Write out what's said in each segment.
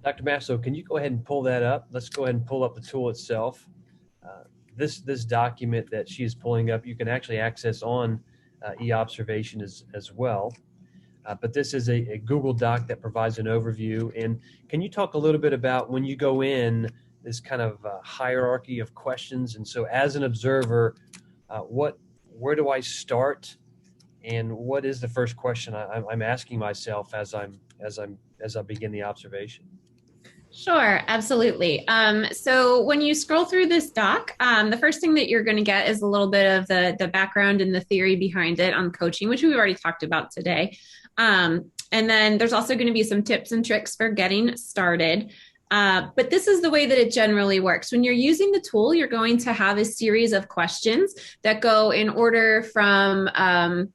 Dr. Masso, can you go ahead and pull that up? Let's go ahead and pull up the tool itself. This document that she is pulling up, you can actually access on eObservation as well. But this is a Google Doc that provides an overview. And can you talk a little bit about when you go in this kind of hierarchy of questions? And so as an observer, where do I start? And what is the first question I'm asking myself as I begin the observation? Sure, absolutely. So when you scroll through this doc, the first thing that you're going to get is a little bit of the background and the theory behind it on coaching, which we've already talked about today. And then there's also going to be some tips and tricks for getting started. But this is the way that it generally works. When you're using the tool, you're going to have a series of questions that go in order from, how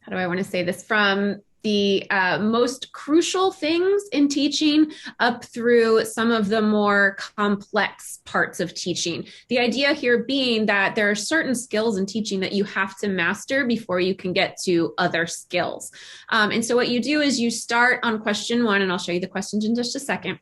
do I want to say this, from the most crucial things in teaching up through some of the more complex parts of teaching. The idea here being that there are certain skills in teaching that you have to master before you can get to other skills. And so what you do is you start on question one, and I'll show you the questions in just a second.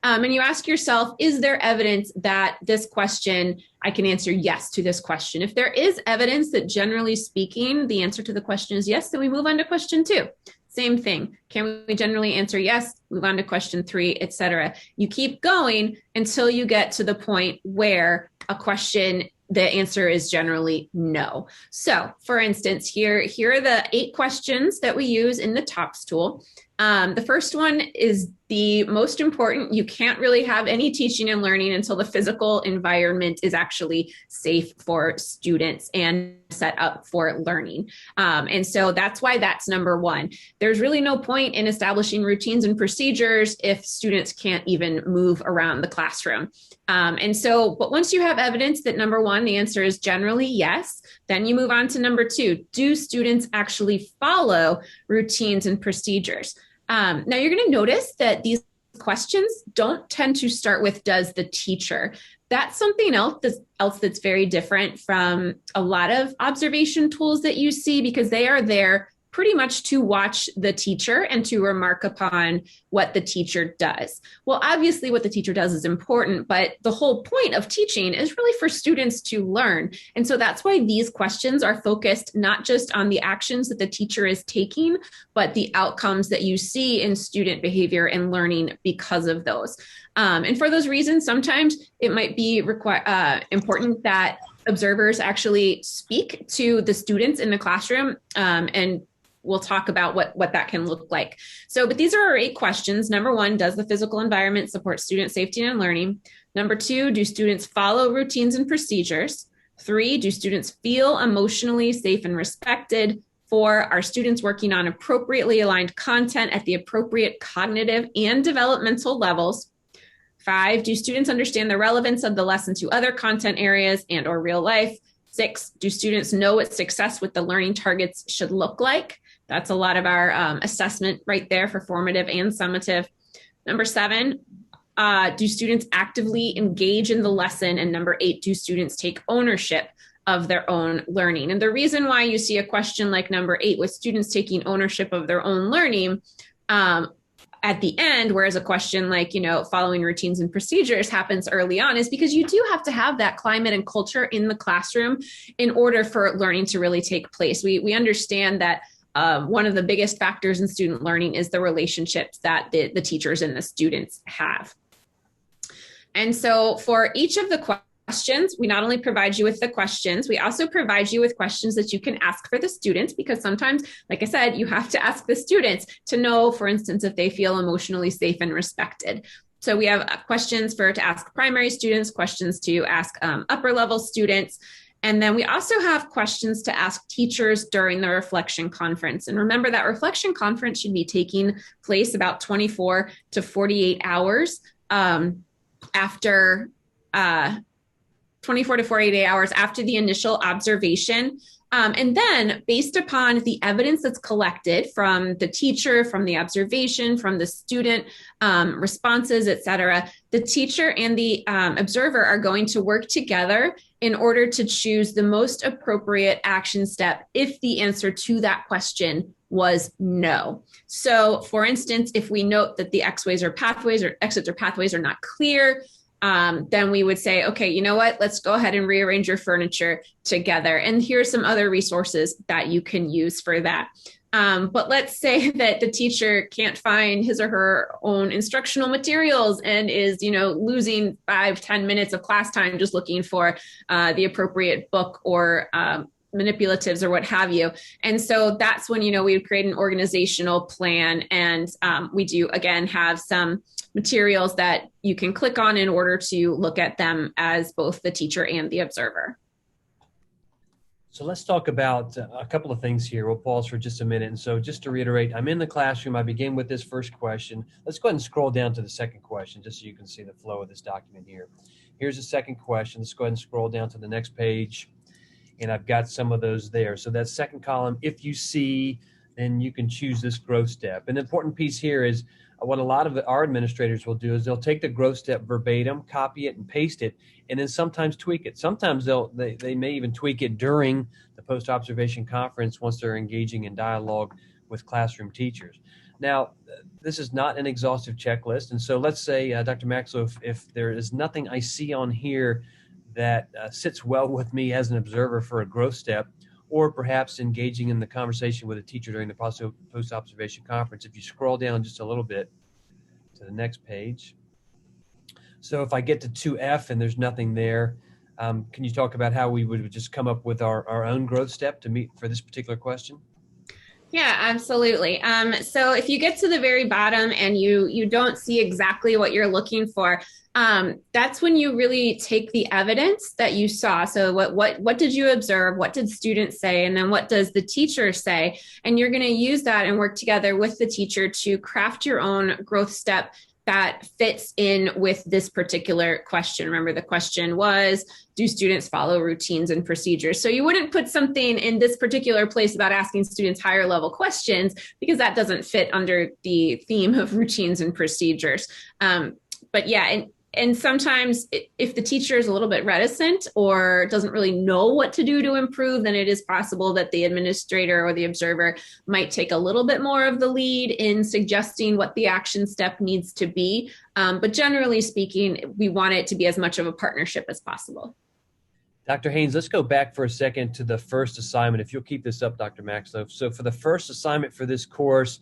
And you ask yourself, is there evidence that this question, I can answer yes to this question? If there is evidence that generally speaking, the answer to the question is yes, then we move on to question two. Same thing. Can we generally answer yes? Move on to question three, etc. You keep going until you get to the point where a question, the answer is generally no. So for instance, here are the 8 questions that we use in the TOPS tool. The first one is the most important. You can't really have any teaching and learning until the physical environment is actually safe for students and set up for learning. And so that's why that's number one. There's really no point in establishing routines and procedures if students can't even move around the classroom. But once you have evidence that number one, the answer is generally yes, then you move on to number two. Do students actually follow routines and procedures? Now you're going to notice that these questions don't tend to start with does the teacher. That's something else that's very different from a lot of observation tools that you see, because they are there pretty much to watch the teacher and to remark upon what the teacher does. Well, obviously what the teacher does is important, but the whole point of teaching is really for students to learn. And so that's why these questions are focused not just on the actions that the teacher is taking, but the outcomes that you see in student behavior and learning because of those. And for those reasons, sometimes it might be important that observers actually speak to the students in the classroom, and we'll talk about what that can look like. But these are our 8 questions. Number one, does the physical environment support student safety and learning? Number 2, do students follow routines and procedures? 3, do students feel emotionally safe and respected? 4, are students working on appropriately aligned content at the appropriate cognitive and developmental levels? 5, do students understand the relevance of the lesson to other content areas and or real life? 6, do students know what success with the learning targets should look like? That's a lot of our assessment right there for formative and summative. Number 7, do students actively engage in the lesson? And number 8, do students take ownership of their own learning? And the reason why you see a question like number 8 with students taking ownership of their own learning at the end, whereas a question like, following routines and procedures happens early on, is because you do have to have that climate and culture in the classroom in order for learning to really take place. We understand that one of the biggest factors in student learning is the relationships that the teachers and the students have. And so for each of the questions, we not only provide you with the questions, we also provide you with questions that you can ask for the students, because sometimes, like I said, you have to ask the students to know, for instance, if they feel emotionally safe and respected. So we have questions to ask primary students, questions to ask upper level students. And then we also have questions to ask teachers during the reflection conference. And remember that reflection conference should be taking place about 24 to 48 hours after 24 to 48 hours after the initial observation. And then based upon the evidence that's collected from the teacher, from the observation, from the student responses, et cetera, the teacher and the observer are going to work together in order to choose the most appropriate action step if the answer to that question was no. So for instance, if we note that the exits or pathways are not clear, then we would say, okay, you know what, let's go ahead and rearrange your furniture together. And here's some other resources that you can use for that. But let's say that the teacher can't find his or her own instructional materials and is, losing 5-10 minutes of class time just looking for the appropriate book or manipulatives or what have you. And so that's when, we would create an organizational plan. And we do, again, have some materials that you can click on in order to look at them as both the teacher and the observer. So let's talk about a couple of things here. We'll pause for just a minute. And so just to reiterate, I'm in the classroom. I begin with this first question. Let's go ahead and scroll down to the second question, just so you can see the flow of this document here. Here's the second question. Let's go ahead and scroll down to the next page. And I've got some of those there. So that second column, if you see, then you can choose this growth step. An important piece here is what a lot of our administrators will do is they'll take the growth step verbatim, copy it and paste it, and then sometimes tweak it. Sometimes they may even tweak it during the post-observation conference once they're engaging in dialogue with classroom teachers. Now, this is not an exhaustive checklist. And so let's say, Dr. Maxlow, if there is nothing I see on here that sits well with me as an observer for a growth step, or perhaps engaging in the conversation with a teacher during the post-observation conference, if you scroll down just a little bit to the next page. So if I get to 2F and there's nothing there, can you talk about how we would just come up with our own growth step to meet for this particular question? Yeah, absolutely. So if you get to the very bottom and you don't see exactly what you're looking for, that's when you really take the evidence that you saw. So what did you observe? What did students say? And then what does the teacher say? And you're going to use that and work together with the teacher to craft your own growth step that fits in with this particular question. Remember, the question was, do students follow routines and procedures? So you wouldn't put something in this particular place about asking students higher level questions because that doesn't fit under the theme of routines and procedures. But yeah, and sometimes if the teacher is a little bit reticent or doesn't really know what to do to improve, then it is possible that the administrator or the observer might take a little bit more of the lead in suggesting what the action step needs to be. But generally speaking, we want it to be as much of a partnership as possible. Dr. Haynes, let's go back for a second to the first assignment. If you'll keep this up, Dr. Maxlow. So for the first assignment for this course,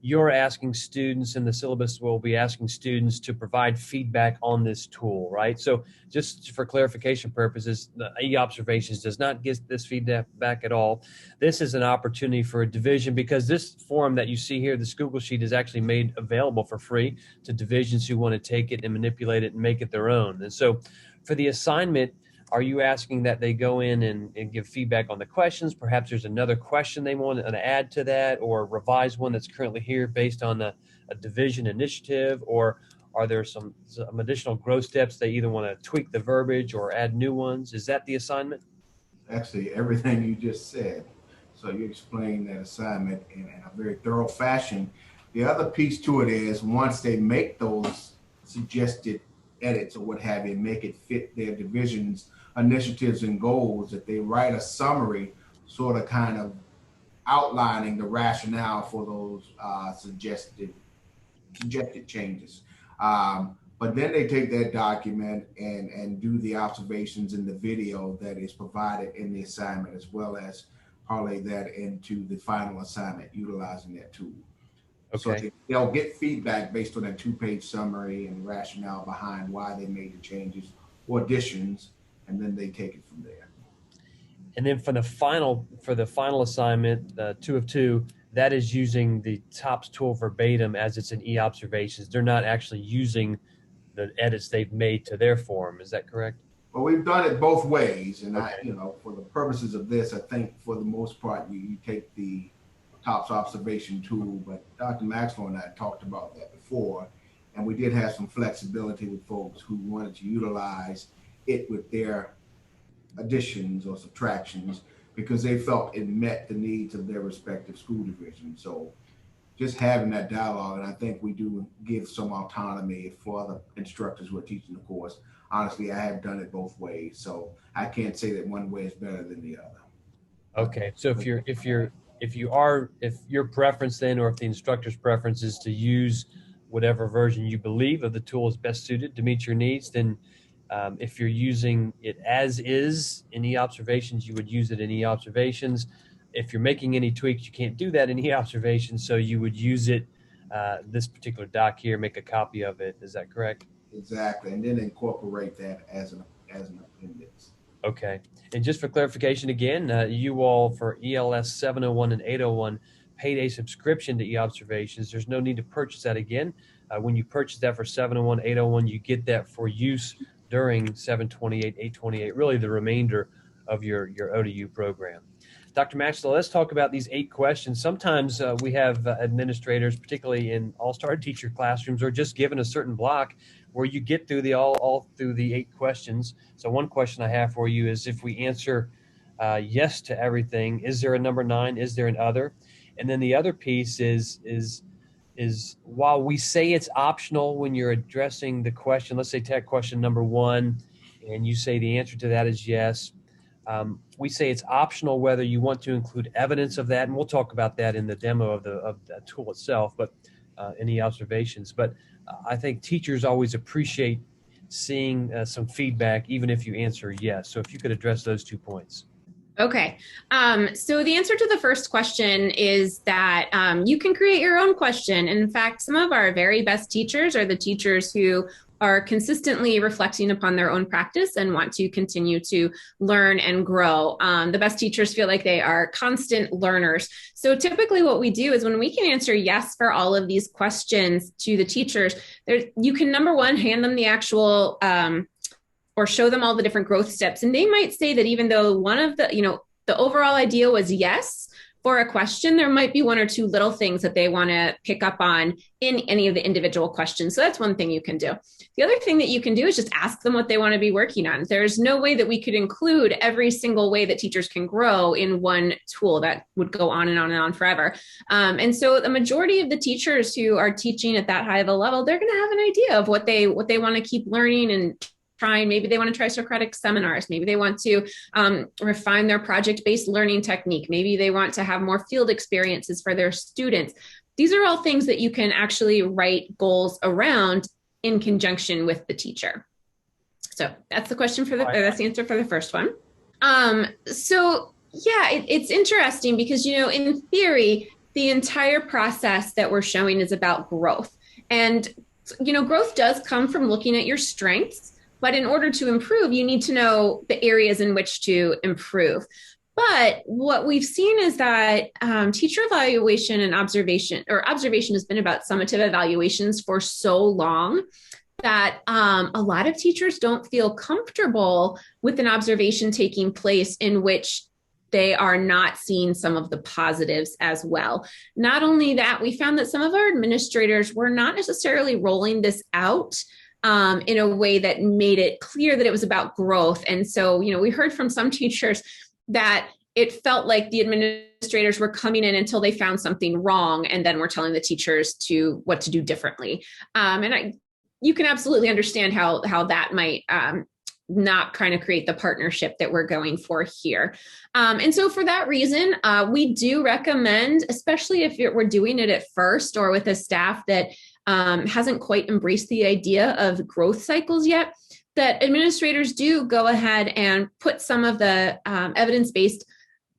you're asking students, and the syllabus will be asking students to provide feedback on this tool, right? So just for clarification purposes, the e-observations does not get this feedback at all. This is an opportunity for a division because this form that you see here, this Google Sheet, is actually made available for free to divisions who want to take it and manipulate it and make it their own. And so for the assignment, are you asking that they go in and give feedback on the questions? Perhaps there's another question they want to add to that, or revise one that's currently here based on a division initiative, or are there some additional growth steps they either want to tweak the verbiage or add new ones? Is that the assignment? Actually, everything you just said. So you explained that assignment in a very thorough fashion. The other piece to it is once they make those suggested edits or what have you, make it fit their divisions, initiatives, and goals, that they write a summary sort of kind of outlining the rationale for those suggested changes. But then they take that document and do the observations in the video that is provided in the assignment, as well as parlay that into the final assignment utilizing that tool. Okay. So they'll get feedback based on that 2-page summary and rationale behind why they made the changes or additions, and then they take it from there. And then for the final assignment, 2 of 2, that is using the TOPS tool verbatim as it's in e-observations. They're not actually using the edits they've made to their form. Is that correct? Well, we've done it both ways, and Okay. for the purposes of this, I think for the most part, you take the TOPS observation tool, but Dr. Maxlow and I talked about that before, and we did have some flexibility with folks who wanted to utilize it with their additions or subtractions, because they felt it met the needs of their respective school division. So just having that dialogue, and I think we do give some autonomy for the instructors who are teaching the course. Honestly, I have done it both ways, so I can't say that one way is better than the other. Okay, so if your preference then, or if the instructor's preference is to use whatever version you believe of the tool is best suited to meet your needs, then if you're using it as is in eObservations, you would use it in eObservations. If you're making any tweaks, you can't do that in eObservations, so you would use it, this particular doc here, make a copy of it. Is that correct? Exactly, and then incorporate that as an appendix. Okay, and just for clarification again, you all for ELS 701 and 801 paid a subscription to eObservations. There's no need to purchase that again. When you purchase that for 701, 801, you get that for use during 728, 828, really the remainder of your ODU program. Dr. Maxwell, let's talk about these 8 questions. Sometimes we have administrators, particularly in all-star teacher classrooms, are just given a certain block where you get through all through the 8 questions. So one question I have for you is, if we answer yes to everything, is there a number 9? Is there an other? And then the other piece is while we say it's optional when you're addressing the question, let's say take question number 1, and you say the answer to that is yes. We say it's optional whether you want to include evidence of that, and we'll talk about that in the demo of the tool itself, but in the observations. But I think teachers always appreciate seeing some feedback, even if you answer yes. So if you could address those 2 points. Okay. So the answer to the first question is that you can create your own question. In fact, some of our very best teachers are the teachers who are consistently reflecting upon their own practice and want to continue to learn and grow. The best teachers feel like they are constant learners. So typically what we do is, when we can answer yes for all of these questions to the teachers, you can, number 1, hand them the actual or show them all the different growth steps. And they might say that even though one of the overall idea was yes for a question, there might be 1 or 2 little things that they want to pick up on in any of the individual questions. So that's one thing you can do. The other thing that you can do is just ask them what they want to be working on. There's no way that we could include every single way that teachers can grow in one tool. That would go on and on and on forever. And so the majority of the teachers who are teaching at that high of a level, they're going to have an idea of what they want to keep learning and trying. Maybe they want to try Socratic seminars. Maybe they want to refine their project-based learning technique. Maybe they want to have more field experiences for their students. These are all things that you can actually write goals around in conjunction with the teacher. So that's the question that's the answer for the first one. So yeah, it's interesting because, in theory, the entire process that we're showing is about growth. And, growth does come from looking at your strengths. But in order to improve, you need to know the areas in which to improve. But what we've seen is that teacher evaluation and observation has been about summative evaluations for so long that a lot of teachers don't feel comfortable with an observation taking place in which they are not seeing some of the positives as well. Not only that, we found that some of our administrators were not necessarily rolling this out in a way that made it clear that it was about growth. And so, we heard from some teachers that it felt like the administrators were coming in until they found something wrong, and then we're telling the teachers what to do differently. You can absolutely understand how that might not kind of create the partnership that we're going for here. And so for that reason, we do recommend, especially if we're doing it at first or with a staff that hasn't quite embraced the idea of growth cycles yet, that administrators do go ahead and put some of the evidence-based,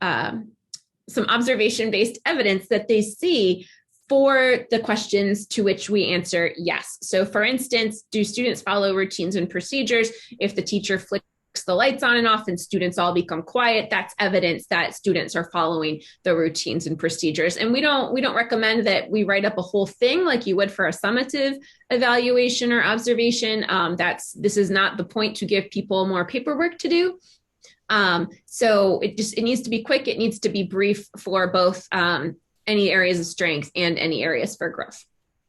some observation-based evidence that they see for the questions to which we answer yes. So for instance, do students follow routines and procedures? If the teacher flicks the lights on and off and students all become quiet, that's evidence that students are following the routines and procedures. And we don't recommend that we write up a whole thing like you would for a summative evaluation or observation. This is not the point to give people more paperwork to do. So it needs to be quick. It needs to be brief for both any areas of strength and any areas for growth.